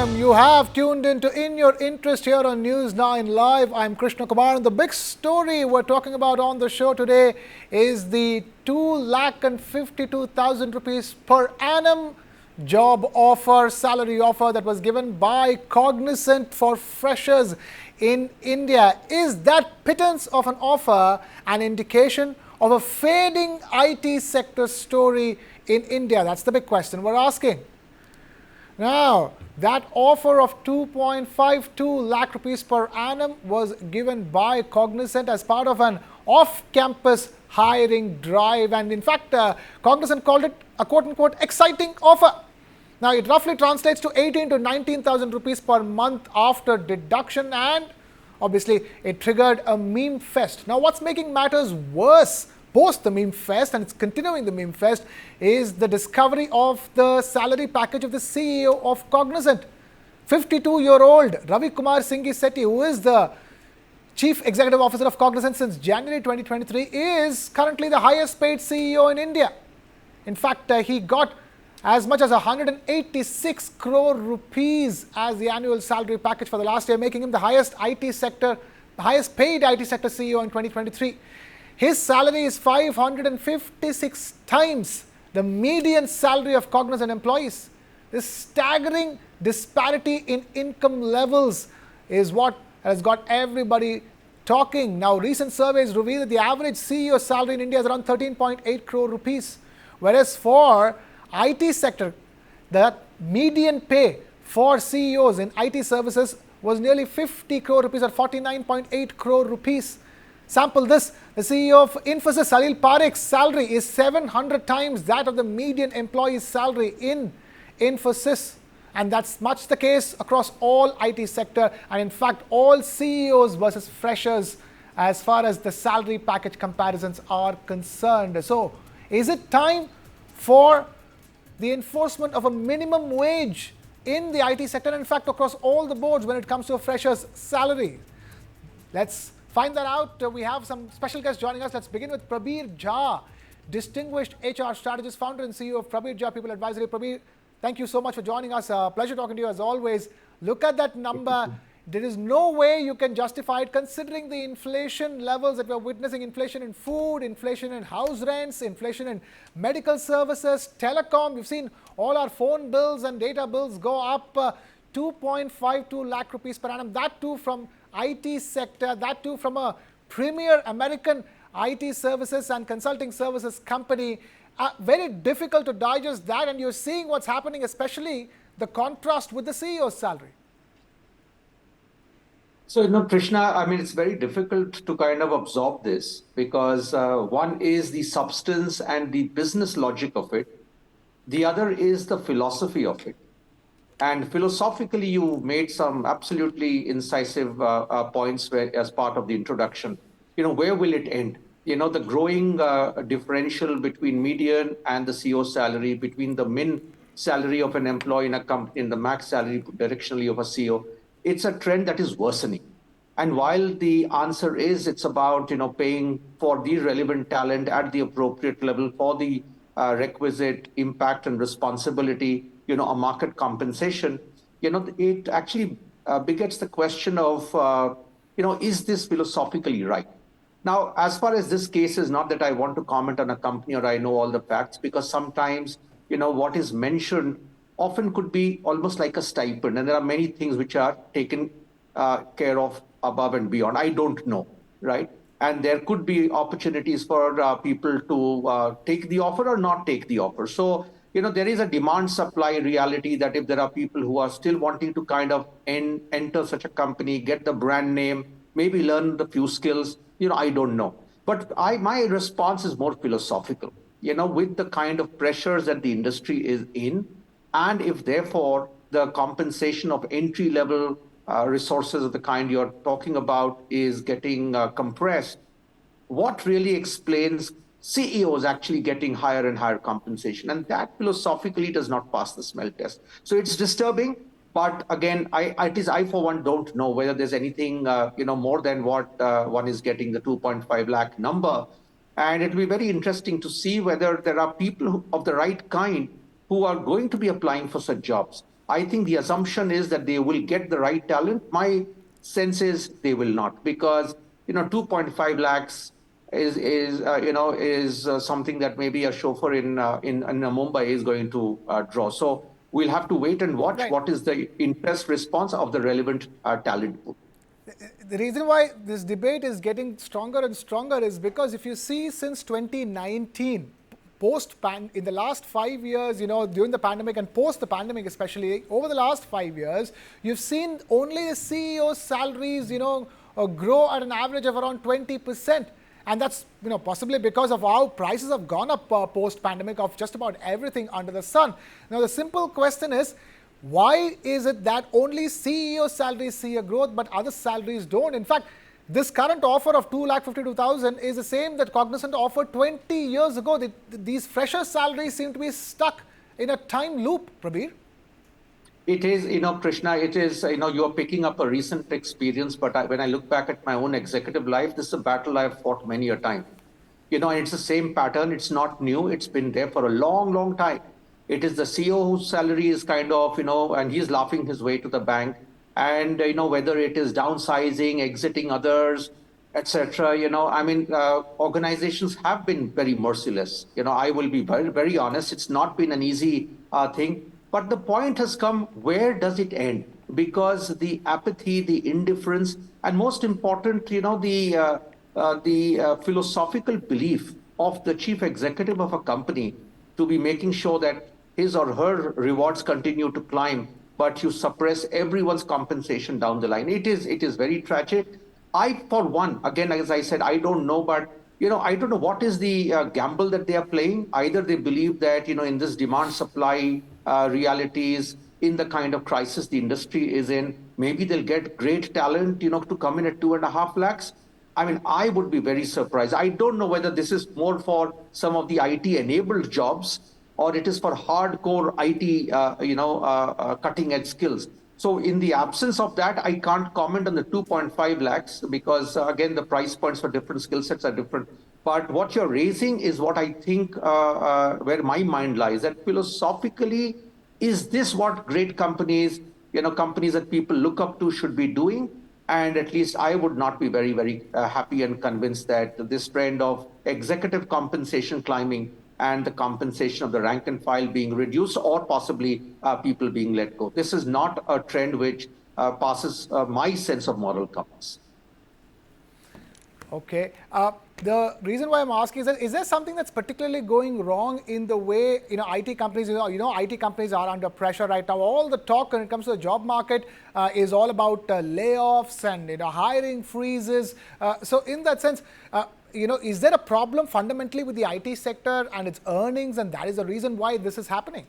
Welcome. You have tuned into In Your Interest here on News 9 Live. I'm Krishna Kumar, and the big story we're talking about on the show today is the 2,52,000 rupees per annum job offer, salary offer that was given by Cognizant for freshers in India. Is that pittance of an offer an indication of a fading IT sector story in India? That's the big question we're asking. Now, that offer of 2.52 lakh rupees per annum was given by Cognizant as part of an off-campus hiring drive. And in fact, Cognizant called it a quote-unquote exciting offer. Now, it roughly translates to 18 to 19,000 rupees per month after deduction, and obviously it triggered a meme fest. Now, what's making matters worse post the meme fest, and it's continuing the meme fest, is the discovery of the salary package of the CEO of Cognizant. 52-year-old Ravi Kumar Singhi Sethi, who is the Chief Executive Officer of Cognizant since January 2023, is currently the highest paid CEO in India. In fact, he got as much as 186 crore rupees as the annual salary package for the last year, making him the highest paid IT sector CEO in 2023. His salary is 556 times the median salary of Cognizant employees. This staggering disparity in income levels is what has got everybody talking. Now, recent surveys reveal that the average CEO salary in India is around 13.8 crore rupees, whereas for IT sector, the median pay for CEOs in IT services was nearly 50 crore rupees or 49.8 crore rupees. Sample this, the CEO of Infosys, Salil Parikh's salary is 700 times that of the median employee's salary in Infosys. And that's much the case across all IT sector, and in fact all CEOs versus freshers as far as the salary package comparisons are concerned. So, is it time for the enforcement of a minimum wage in the IT sector, and in fact across all the boards when it comes to a fresher's salary? Let's find that out. We have some special guests joining us. Let's begin with Prabir Jha, distinguished HR strategist, founder and CEO of Prabir Jha People Advisory. Prabir, thank you so much for joining us. Pleasure talking to you as always. Look at that number. There is no way you can justify it considering the inflation levels that we're witnessing. Inflation in food, inflation in house rents, inflation in medical services, telecom. We've seen all our phone bills and data bills go up 2.52 lakh rupees per annum. That too from IT sector, that too from a premier American IT services and consulting services company. Very difficult to digest that, and you're seeing what's happening, especially the contrast with the CEO's salary. So, Krishna, I mean, it's very difficult to kind of absorb this because one is the substance and the business logic of it. The other is the philosophy of it. And philosophically, you made some absolutely incisive points as part of the introduction. Where will it end? The growing differential between median and the CEO salary, between the min salary of an employee in a company and the max salary directionally of a CEO, it's a trend that is worsening. And while the answer is it's about paying for the relevant talent at the appropriate level for the requisite impact and responsibility, a market compensation, it actually begets the question of, is this philosophically right? Now, as far as this case is, not that I want to comment on a company or I know all the facts, because sometimes, what is mentioned often could be almost like a stipend, and there are many things which are taken care of above and beyond. I don't know, right? And there could be opportunities for people to take the offer or not take the offer. So, there is a demand-supply reality that if there are people who are still wanting to kind of enter such a company, get the brand name, maybe learn the few skills, I don't know. But my response is more philosophical, with the kind of pressures that the industry is in, and if therefore the compensation of entry-level resources of the kind you're talking about is getting compressed, what really explains CEOs actually getting higher and higher compensation? And that philosophically does not pass the smell test. So it's disturbing. But again, I for one don't know whether there's anything more than what one is getting, the 2.5 lakh number. And it'll be very interesting to see whether there are people of the right kind who are going to be applying for such jobs. I think the assumption is that they will get the right talent. My sense is they will not, because 2.5 lakhs is something that maybe a chauffeur in Mumbai is going to draw. So we'll have to wait and watch Right. what is the interest response of the relevant talent pool. The reason why this debate is getting stronger and stronger is because if you see since 2019, in the last 5 years, during the pandemic and post the pandemic, especially over the last 5 years, you've seen only the CEO's salaries, grow at an average of around 20%. And that's possibly because of how prices have gone up post pandemic of just about everything under the sun. Now the simple question is, why is it that only CEO salaries see a growth but other salaries don't? In fact, this current offer of 2,52,000 is the same that Cognizant offered 20 years ago. These fresher salaries seem to be stuck in a time loop, Prabir. It is, Krishna, it is, you're picking up a recent experience, but when I look back at my own executive life, this is a battle I've fought many a time. And it's the same pattern. It's not new. It's been there for a long, long time. It is the CEO whose salary is kind of, and he's laughing his way to the bank. And, whether it is downsizing, exiting others, etc. Organizations have been very merciless. I will be very, very honest. It's not been an easy thing. But the point has come, where does it end? Because the apathy, the indifference, and most important, the philosophical belief of the chief executive of a company to be making sure that his or her rewards continue to climb, but you suppress everyone's compensation down the line. It is very tragic. I, for one, again, as I said, I don't know, but I don't know what is the gamble that they are playing. Either they believe that in this demand-supply realities, in the kind of crisis the industry is in, maybe they'll get great talent, to come in at 2.5 lakhs. I would be very surprised. I don't know whether this is more for some of the IT-enabled jobs or it is for hardcore IT, cutting-edge skills. So in the absence of that, I can't comment on the 2.5 lakhs because, again, the price points for different skill sets are different. But what you're raising is what I think where my mind lies, that philosophically, is this what great companies, companies that people look up to should be doing? And at least I would not be very, very happy and convinced that this trend of executive compensation climbing and the compensation of the rank and file being reduced or possibly people being let go. This is not a trend which passes my sense of moral compass. Okay. The reason why I'm asking is that, is there something that's particularly going wrong in the way IT companies? IT companies are under pressure right now. All the talk when it comes to the job market is all about layoffs and hiring freezes. So in that sense, is there a problem fundamentally with the IT sector and its earnings, and that is the reason why this is happening?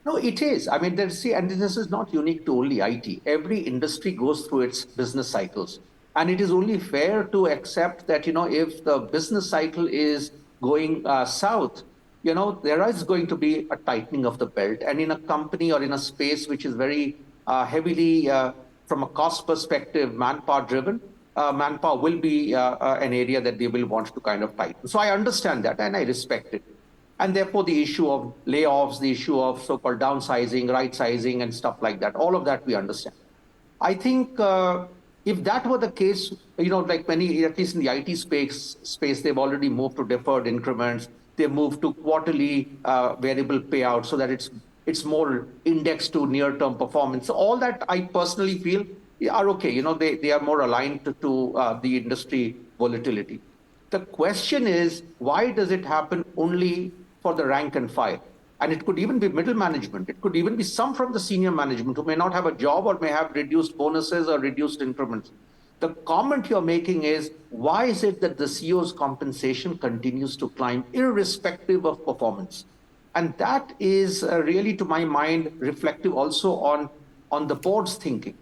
No, it is. And this is not unique to only IT. Every industry goes through its business cycles. And it is only fair to accept that, if the business cycle is going south, there is going to be a tightening of the belt. And in a company or in a space which is very heavily, from a cost perspective, manpower driven, manpower will be an area that they will want to kind of tighten. So I understand that and I respect it. And therefore, the issue of layoffs, the issue of so-called downsizing, right-sizing, and stuff like that, all of that we understand. I think if that were the case, like many, at least in the IT space, they've already moved to deferred increments. They've moved to quarterly variable payout so that it's more indexed to near-term performance. So all that I personally feel are okay. They are more aligned to the industry volatility. The question is, why does it happen only for the rank and file? And it could even be middle management. It could even be some from the senior management who may not have a job or may have reduced bonuses or reduced increments. The comment you're making is, why is it that the CEO's compensation continues to climb irrespective of performance? And that is really, to my mind, reflective also on the board's thinking.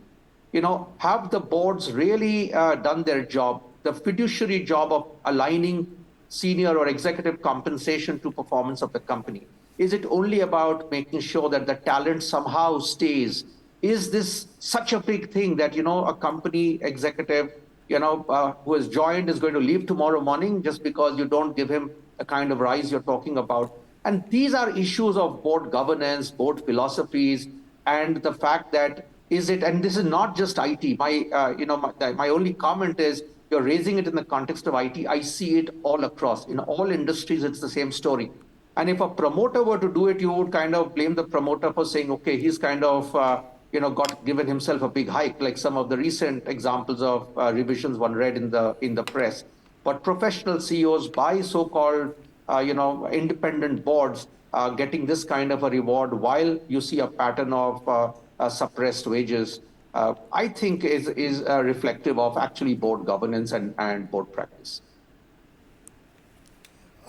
Have the boards really done their job, the fiduciary job of aligning senior or executive compensation to performance of the company? Is it only about making sure that the talent somehow stays? Is this such a big thing that, a company executive, who has joined is going to leave tomorrow morning just because you don't give him the kind of rise you're talking about? And these are issues of board governance, board philosophies, and the fact that is it, and this is not just IT. My only comment is you're raising it in the context of IT. I see it all across in all industries. It's the same story. And if a promoter were to do it, you would kind of blame the promoter for saying, okay, he's kind of got given himself a big hike, like some of the recent examples of revisions one read in the press. But professional CEOs by so-called independent boards getting this kind of a reward while you see a pattern of suppressed wages, I think is reflective of actually board governance and board practice.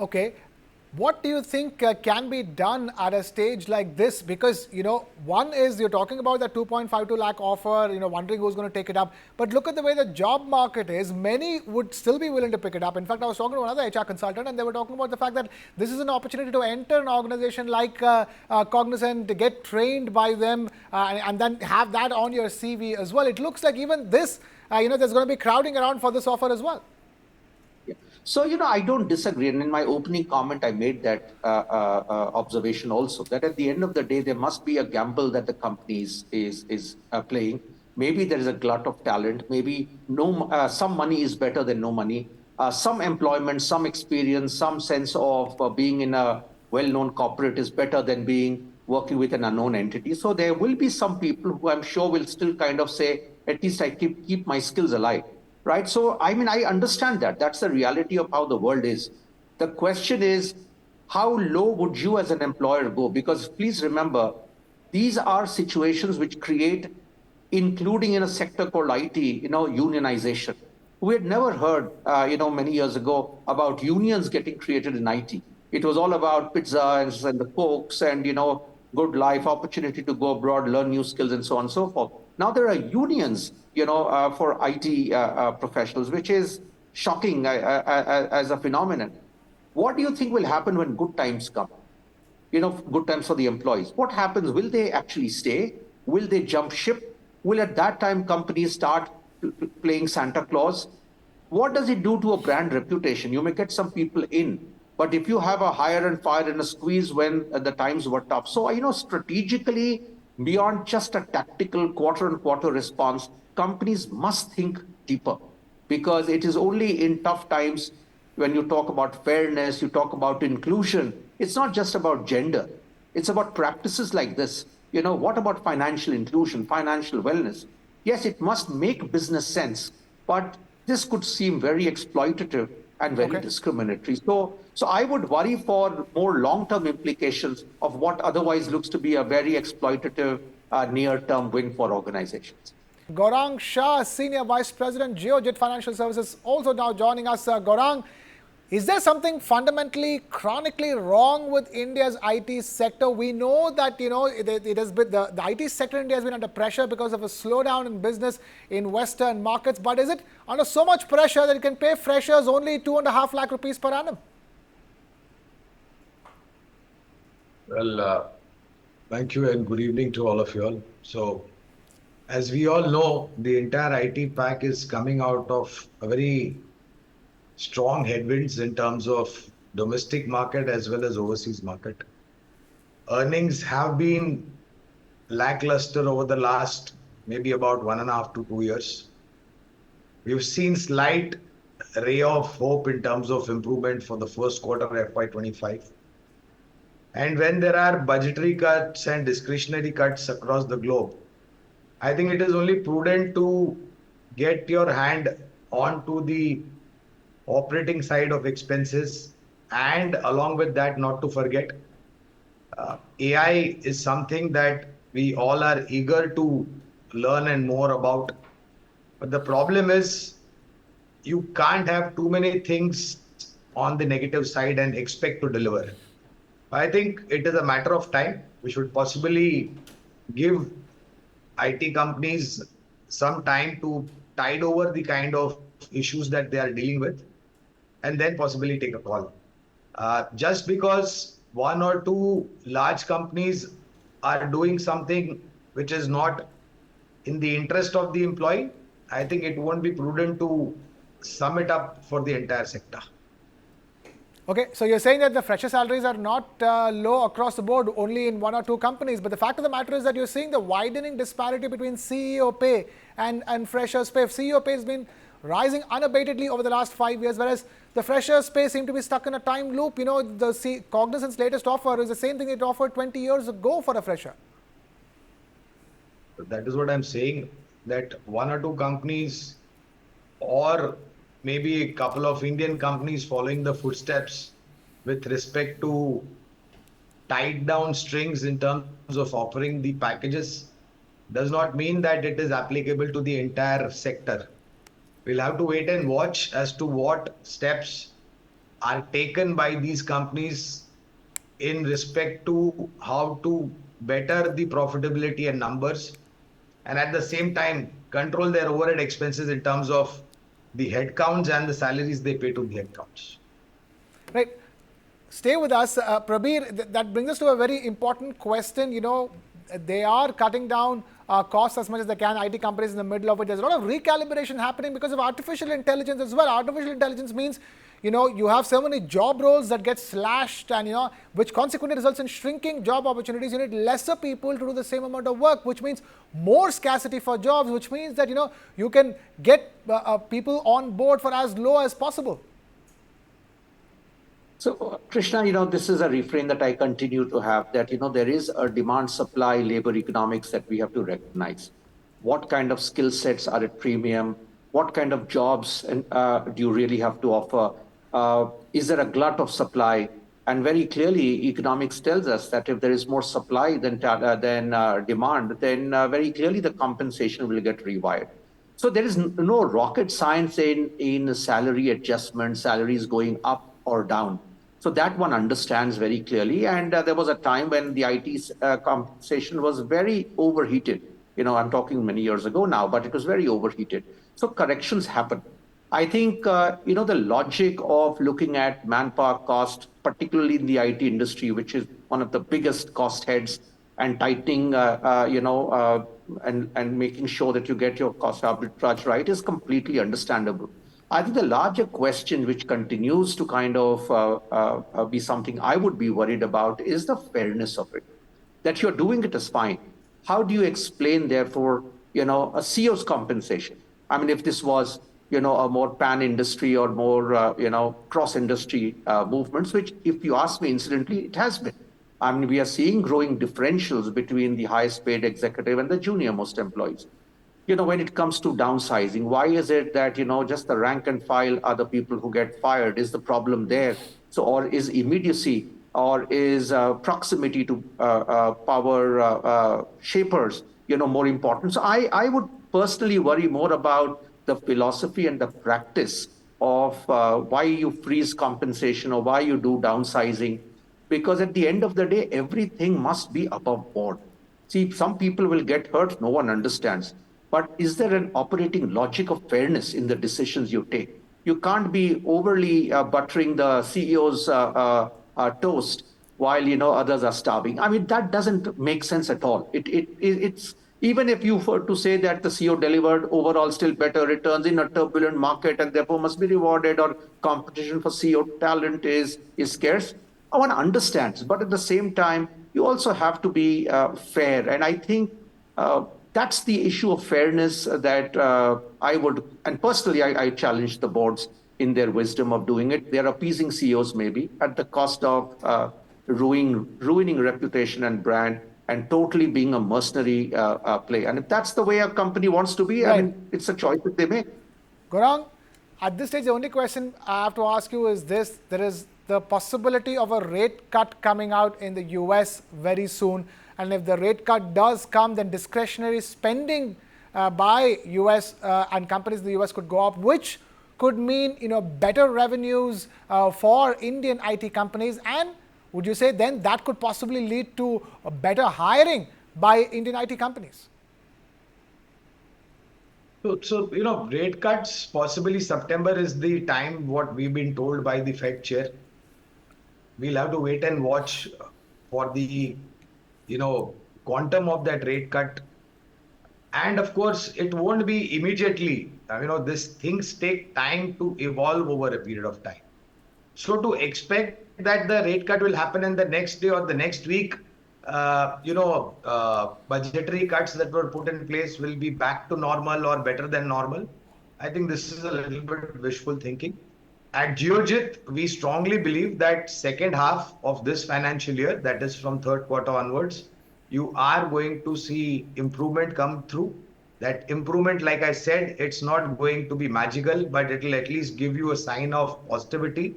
Okay. What do you think can be done at a stage like this? Because, one is you're talking about the 2.52 lakh offer, wondering who's going to take it up. But look at the way the job market is. Many would still be willing to pick it up. In fact, I was talking to another HR consultant and they were talking about the fact that this is an opportunity to enter an organization like Cognizant, to get trained by them and then have that on your CV as well. It looks like even this, there's going to be crowding around for this offer as well. So, I don't disagree. And in my opening comment, I made that observation also, that at the end of the day, there must be a gamble that the company is playing. Maybe there is a glut of talent. Maybe some money is better than no money. Some employment, some experience, some sense of being in a well-known corporate is better than working with an unknown entity. So there will be some people who I'm sure will still kind of say, at least I keep my skills alive. Right. So, I understand that. That's the reality of how the world is. The question is, how low would you as an employer go? Because please remember, these are situations which create, including in a sector called IT, unionization. We had never heard, many years ago about unions getting created in IT. It was all about pizza and the Cokes and, good life, opportunity to go abroad, learn new skills, and so on and so forth. Now there are unions, for IT professionals, which is shocking as a phenomenon. What do you think will happen when good times come? Good times for the employees. What happens? Will they actually stay? Will they jump ship? Will at that time companies start playing Santa Claus? What does it do to a brand reputation? You may get some people in, but if you have a hire and fire and a squeeze when the times were tough. So, strategically, beyond just a tactical quarter-on-quarter response, companies must think deeper, because it is only in tough times when you talk about fairness, you talk about inclusion. It's not just about gender. It's about practices like this. What about financial inclusion, financial wellness? Yes, it must make business sense, but this could seem very exploitative and very discriminatory. So I would worry for more long-term implications of what otherwise looks to be a very exploitative near-term win for organizations. Gaurang Shah, Senior Vice President, Geojit Financial Services, also now joining us. Gaurang, is there something fundamentally, chronically wrong with India's IT sector? We know that, it has been, the IT sector in India has been under pressure because of a slowdown in business in Western markets. But is it under so much pressure that it can pay freshers only 2.5 lakh rupees per annum? Well, thank you and good evening to all of you all. So, as we all know, the entire IT pack is coming out of a very strong headwinds in terms of domestic market as well as overseas market. Earnings have been lackluster over the last maybe about 1.5 to 2 years. We've seen slight ray of hope in terms of improvement for the first quarter of FY25. And when there are budgetary cuts and discretionary cuts across the globe, I think it is only prudent to get your hand onto the operating side of expenses, and along with that, not to forget, AI is something that we all are eager to learn and more about. But the problem is you can't have too many things on the negative side and expect to deliver. I think it is a matter of time. We should possibly give IT companies some time to tide over the kind of issues that they are dealing with, and then possibly take a call. Just because one or two large companies are doing something which is not in the interest of the employee, I think it won't be prudent to sum it up for the entire sector. Okay, so you're saying that the fresher salaries are not low across the board, only in one or two companies. But the fact of the matter is that you're seeing the widening disparity between CEO pay and freshers pay. CEO pay has been rising unabatedly over the last 5 years, whereas the freshers pay seem to be stuck in a time loop. You know, the Cognizant's latest offer is the same thing it offered 20 years ago for a fresher. That is what I'm saying, that one or two companies, or maybe a couple of Indian companies following the footsteps with respect to tied down strings in terms of offering the packages, does not mean that it is applicable to the entire sector. We'll have to wait and watch as to what steps are taken by these companies in respect to how to better the profitability and numbers, and at the same time control their overhead expenses in terms of the headcounts and the salaries they pay to the headcounts. Right. Stay with us. Prabir, that brings us to a very important question. You know, they are cutting down costs as much as they can. IT companies in the middle of it. There's a lot of recalibration happening because of artificial intelligence as well. Artificial intelligence means, you know, you have so many job roles that get slashed and, you know, which consequently results in shrinking job opportunities. You need lesser people to do the same amount of work, which means more scarcity for jobs, which means that, you know, you can get people on board for as low as possible. So, Krishna, this is a refrain that I continue to have, that, there is a demand supply labor economics that we have to recognize. What kind of skill sets are at premium? What kind of jobs do you really have to offer? Is there a glut of supply? And very clearly, economics tells us that if there is more supply than demand, then very clearly the compensation will get rewired. So there is no rocket science in salary adjustment, salaries going up or down. So that one understands very clearly. And there was a time when the IT compensation was very overheated. I'm talking many years ago now, but it was very overheated. So corrections happen. I think, the logic of looking at manpower cost, particularly in the IT industry, which is one of the biggest cost heads, and tightening, and making sure that you get your cost arbitrage right, is completely understandable. I think the larger question, which continues to kind of be something I would be worried about, is the fairness of it. That you're doing it is fine. How do you explain, therefore, a CEO's compensation? I mean, if this was, a more pan-industry or more, cross-industry movements, which, if you ask me, incidentally, it has been. I mean, we are seeing growing differentials between the highest paid executive and the junior most employees. When it comes to downsizing, why is it that, just the rank and file are the people who get fired? Is the problem there? So, or is immediacy, or is proximity to power shapers, more important? So I would personally worry more about the philosophy and the practice of why you freeze compensation or why you do downsizing, because at the end of the day, everything must be above board. See, some people will get hurt, no one understands. But is there an operating logic of fairness in the decisions you take? You can't be overly buttering the CEO's toast while others are starving. I mean, that doesn't make sense at all. It's even if you were to say that the CEO delivered overall still better returns in a turbulent market and therefore must be rewarded, or competition for CEO talent is scarce. One understands, but at the same time, you also have to be fair. And I think that's the issue of fairness that I would, and personally, I challenge the boards in their wisdom of doing it. They're appeasing CEOs maybe at the cost of ruining reputation and brand, and totally being a mercenary play. And if that's the way a company wants to be, Right. I mean, it's a choice that they make. Gaurang, at this stage, the only question I have to ask you is this. There is the possibility of a rate cut coming out in the US very soon. And if the rate cut does come, then discretionary spending by US and companies in the US could go up, which could mean better revenues for Indian IT companies. And would you say then that could possibly lead to a better hiring by Indian IT companies? So, rate cuts, possibly September is the time, what we've been told by the Fed chair. We'll have to wait and watch for the, quantum of that rate cut. And of course, it won't be immediately. These things take time to evolve over a period of time. So to expect that the rate cut will happen in the next day or the next week, budgetary cuts that were put in place will be back to normal or better than normal. I think this is a little bit wishful thinking. At Geojit, we strongly believe that second half of this financial year, that is from third quarter onwards, you are going to see improvement come through. That improvement, like I said, it's not going to be magical, but it will at least give you a sign of positivity.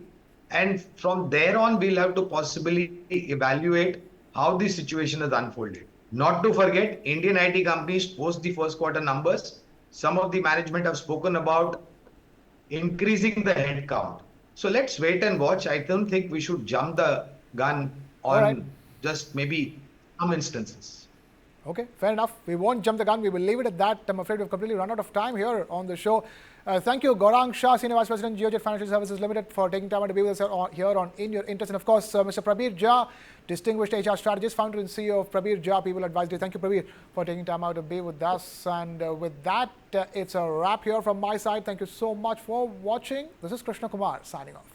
And from there on, we'll have to possibly evaluate how the situation has unfolded. Not to forget, Indian IT companies post the first quarter numbers. Some of the management have spoken about increasing the headcount. So let's wait and watch. I don't think we should jump the gun All right. on just maybe some instances. Okay, fair enough. We won't jump the gun. We will leave it at that. I'm afraid we've completely run out of time here on the show. Thank you, Gaurang Shah, Senior Vice President, Geojit Financial Services Limited, for taking time out to be with us here on In Your Interest. And of course, Mr. Prabir Jha, Distinguished HR Strategist, Founder and CEO of Prabir Jha People Advisory. Thank you, Prabir, for taking time out to be with us. And with that, it's a wrap here from my side. Thank you so much for watching. This is Krishna Kumar signing off.